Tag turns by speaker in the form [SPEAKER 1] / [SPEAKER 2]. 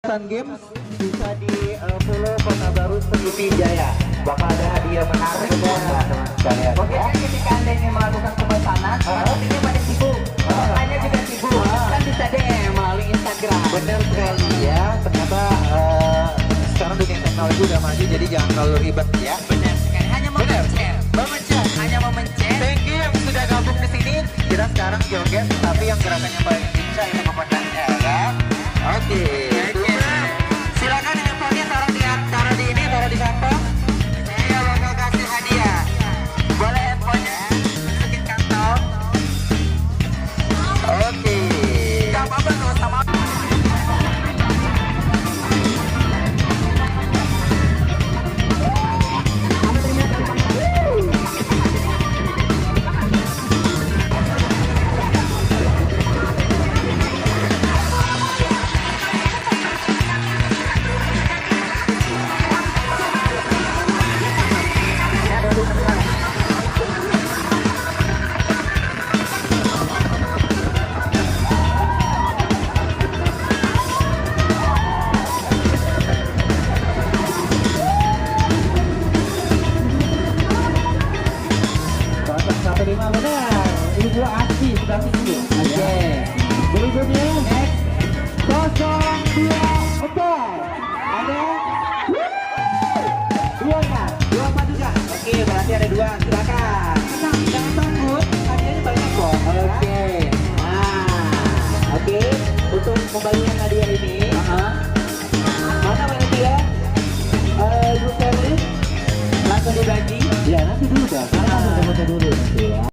[SPEAKER 1] Sun Games bisa di follow Kota Baru Seperti Jaya. Bakal ada hadiah menarik buat teman-teman sekalian.
[SPEAKER 2] Oke, ketika Anda ingin melakukan pemesanan, artinya banyak sibuk, hanya juga sibuk, kan bisa DM melalui Instagram.
[SPEAKER 1] Bener sekali ya. Ternyata sekarang dunia teknologi udah maju, jadi jangan terlalu ribet ya.
[SPEAKER 2] Benar sekali, hanya memencet, hanya memencet.
[SPEAKER 1] Thank you yang sudah gabung di sini. Kita sekarang joget, tapi yang gerakannya paling lincah itu komandannya ya. Oke. Silakan infonya taruh di ini, taruh di kantong. Saya bakal kasih hadiah. Boleh handphonenya masukin kantong. Oke.
[SPEAKER 2] Gak apa-apa kalau sama.
[SPEAKER 1] Terima benar. Ibu Asfi sudah tunggu. Oke. Berikutnya next 02 betul. Ada dua kan? Dua apa juga? Oke, berarti ada dua. Silakan. Tenang, jangan takut. Hadiahnya banyak kok. Oke. Nah, oke. Untuk membagikan hadiah ini, mana panitia? Ibu Ferry langsung dibagi. Ya nanti dulu dah. Karena foto dulu nanti ya.